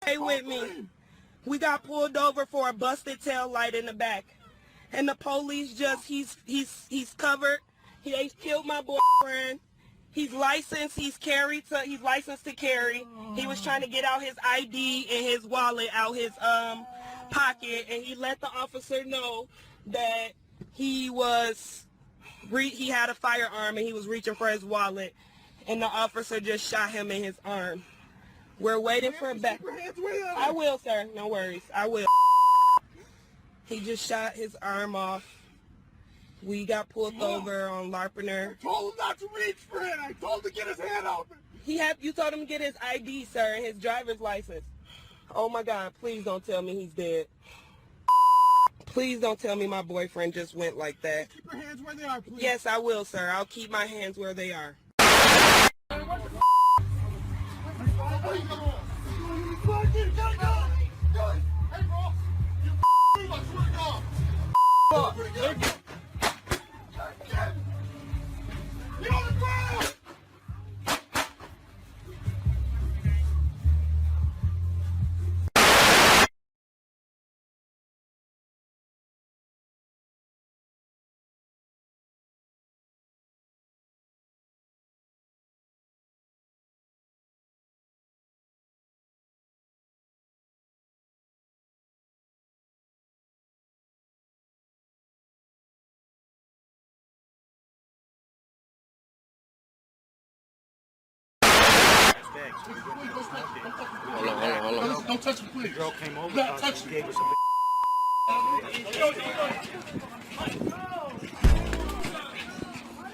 Stay with me. We got pulled over for a busted tail light in the back. And the police just, he's covered. He killed my boyfriend. He's licensed. He's licensed to carry. He was trying to get out his ID and his wallet out his pocket, and he let the officer know that he had a firearm and he was reaching for his wallet, and the officer just shot him in his arm. We're waiting for a back. I will, sir. No worries. I will. He just shot his arm off. We got pulled over on Larpener. I told him not to reach for it. I told him to get his hand out. You told him to get his ID, sir, and his driver's license. Oh my God, please don't tell me he's dead. Please don't tell me my boyfriend just went like that. Keep your hands where they are, please. Yes, I will, sir. I'll keep my hands where they are. Hold on. Don't touch him, please. The girl came over. Don't touch him. Gave us a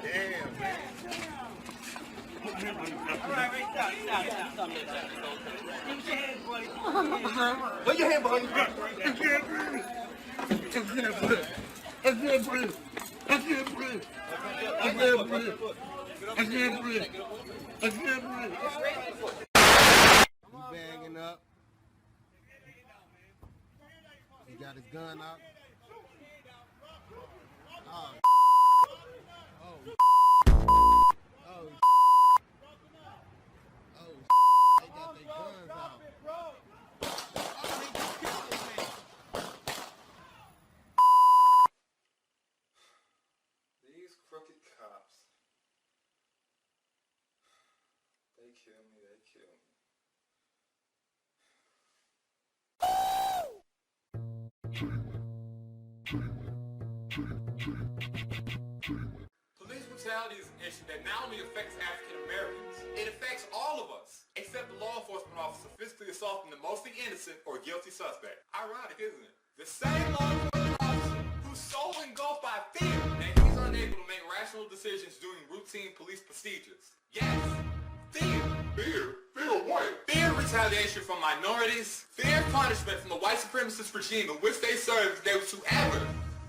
damn, man. Put your hand, buddy. I can't breathe. He's bagging up. He got his gun out. Oh. Oh. Oh. Oh. They got their guns out. Oh, he just killed this man. These crooked cops. They kill me. Police brutality is an issue that not only affects African Americans, it affects all of us, except the law enforcement officer physically assaulting the mostly innocent or guilty suspect. Ironic, isn't it? The same law enforcement officer who's so engulfed by fear that he's unable to make rational decisions during routine police procedures. Yes, fear. Fear what? Fear of retaliation from minorities, fear of punishment from the white supremacist regime in which they served if they were to ever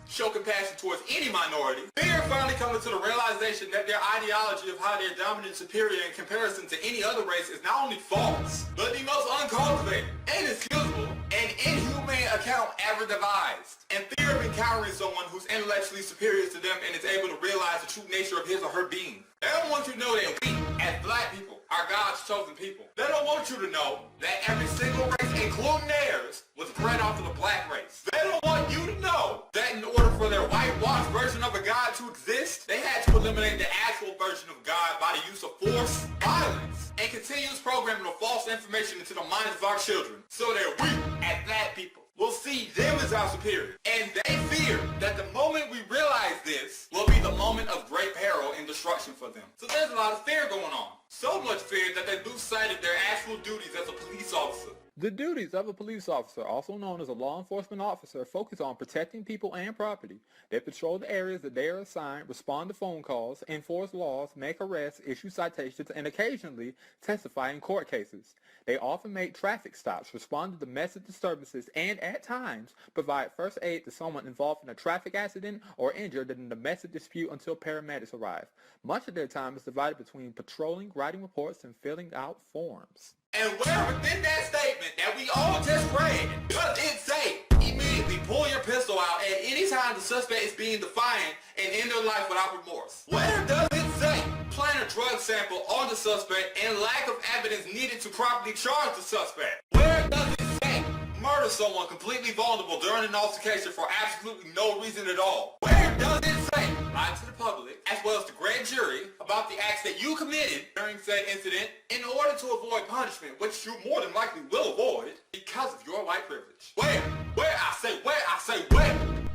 show compassion towards any minority. Fear of finally coming to the realization that their ideology of how they're dominant and superior in comparison to any other race is not only false, but the most uncultivated, inexcusable, and inhumane account ever devised. And fear of encountering someone who's intellectually superior to them and is able to realize the true nature of his or her being. They don't want you to know that we, as black people, are God's chosen people. They don't want you to know that every single race, including theirs, was bred off of the black race. They don't want you to know that in order for their whitewashed version of a God to exist, they had to eliminate the actual version of God by the use of force, violence, and continuous programming of false information into the minds of our children, so that we, as black people, will see them as our superior. And they fear that the moment we realize this will be the moment of great peril and destruction for them. So there's a lot of fear going on. So much fear that they lose sight of their actual duties as a police officer. The duties of a police officer, also known as a law enforcement officer, focus on protecting people and property. They patrol the areas that they are assigned, respond to phone calls, enforce laws, make arrests, issue citations, and occasionally testify in court cases. They often make traffic stops, respond to domestic disturbances, and at times provide first aid to someone involved in a traffic accident or injured in a domestic dispute until paramedics arrive. Much of their time is divided between patrolling, writing reports, and filling out forms. And where within that statement that we all just read, does it say immediately pull your pistol out at any time the suspect is being defiant and end their life without remorse? Where does it say plant a drug sample on the suspect and lack of evidence needed to properly charge the suspect? Where Where does it say murder someone completely vulnerable during an altercation for absolutely no reason at all? Where does it say lie to the public, as well as the grand jury, about the acts that you committed during said incident in order to avoid punishment, which you more than likely will avoid because of your white privilege? Where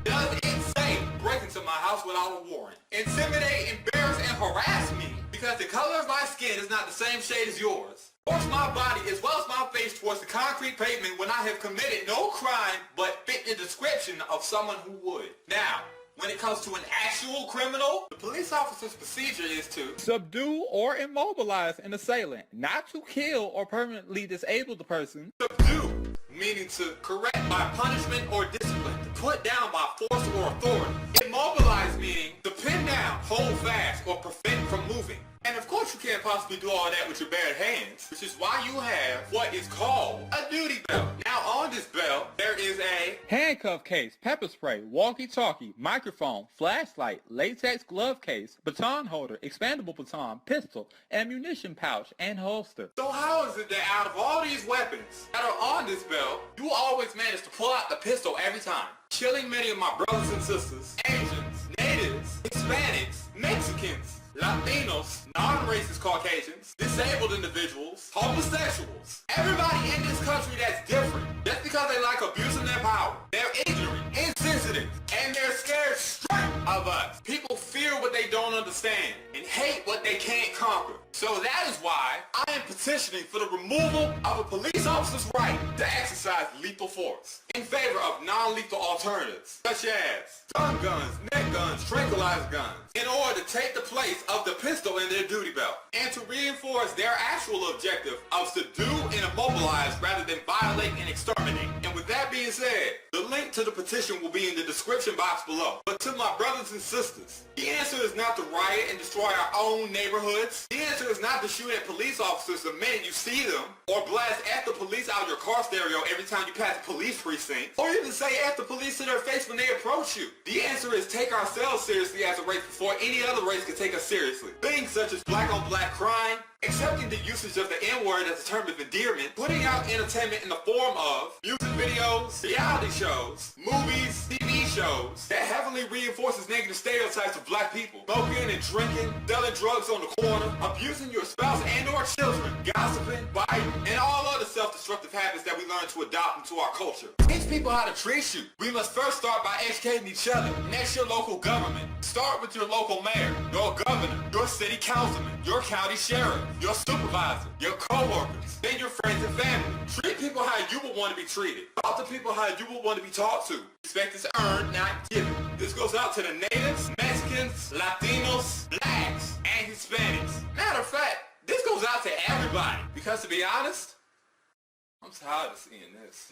does it say break into my house without a warrant, intimidate, embarrass, and harass me because the color of my skin is not the same shade as yours, force my body as well as my face towards the concrete pavement when I have committed no crime but fit the description of someone who would? Now, when it comes to an actual criminal, the police officer's procedure is to subdue or immobilize an assailant, not to kill or permanently disable the person. subdue, meaning to correct by punishment or discipline, to put down by force or authority. Immobilize, meaning to pin down, hold fast, or prevent from moving. And of course you can't possibly do all that with your bare hands, which is why you have what is called a duty belt. Now on this belt, there is a Handcuff case, pepper spray, walkie-talkie, microphone, flashlight, latex glove case, baton holder, expandable baton, pistol, ammunition pouch, and holster. So how is it that out of all these weapons that are on this belt, you always manage to pull out the pistol every time, killing many of my brothers and sisters, Asians, natives, Hispanics, Mexicans, Latinos, non-racist Caucasians, disabled individuals, homosexuals, everybody in this country that's different, just because they like abusing their power. They're ignorant, insensitive, and they're scared straight of us. People fear what they don't understand and hate what they can't conquer. So that is why I am petitioning for the removal of a police officer's right to exercise lethal force in favor of non-lethal alternatives, such as stun guns, net guns, tranquilizer guns, in order to take the place of the pistol in their duty belt, and to reinforce their actual objective of subdue and immobilize rather than violate and exterminate. And with that being said, the link to the petition will be in the description box below. But to my brothers and sisters, the answer is not to riot and destroy our own neighborhoods. The answer is not to shoot at police officers the minute you see them, or blast F the police out your car stereo every time you pass a police precinct, or even say F the police to their face when they approach you. The answer is take ourselves seriously as a race before any other race can take us seriously. Things such as black on black crime, accepting the usage of the N-word as a term of endearment, putting out entertainment in the form of music videos, reality shows, movies, TV shows that heavily reinforces negative stereotypes of black people, smoking and drinking, selling drugs on the corner, abusing your spouse and or children, gossiping, biting, and all other self-destructive habits that we learn to adopt into our culture. Teach people how to treat you. We must first start by educating each other. Next, your local government. Start with your local mayor, your governor, your city councilman, your county sheriff, your supervisor, your co-workers, then your friends and family. Treat people how you would want to be treated. Talk to people how you would want to be talked to. Respect is earned, not given. This goes out to the natives, Mexicans, Latinos, blacks, and Hispanics. Matter of fact, this goes out to everybody. Because to be honest, I'm tired of seeing this.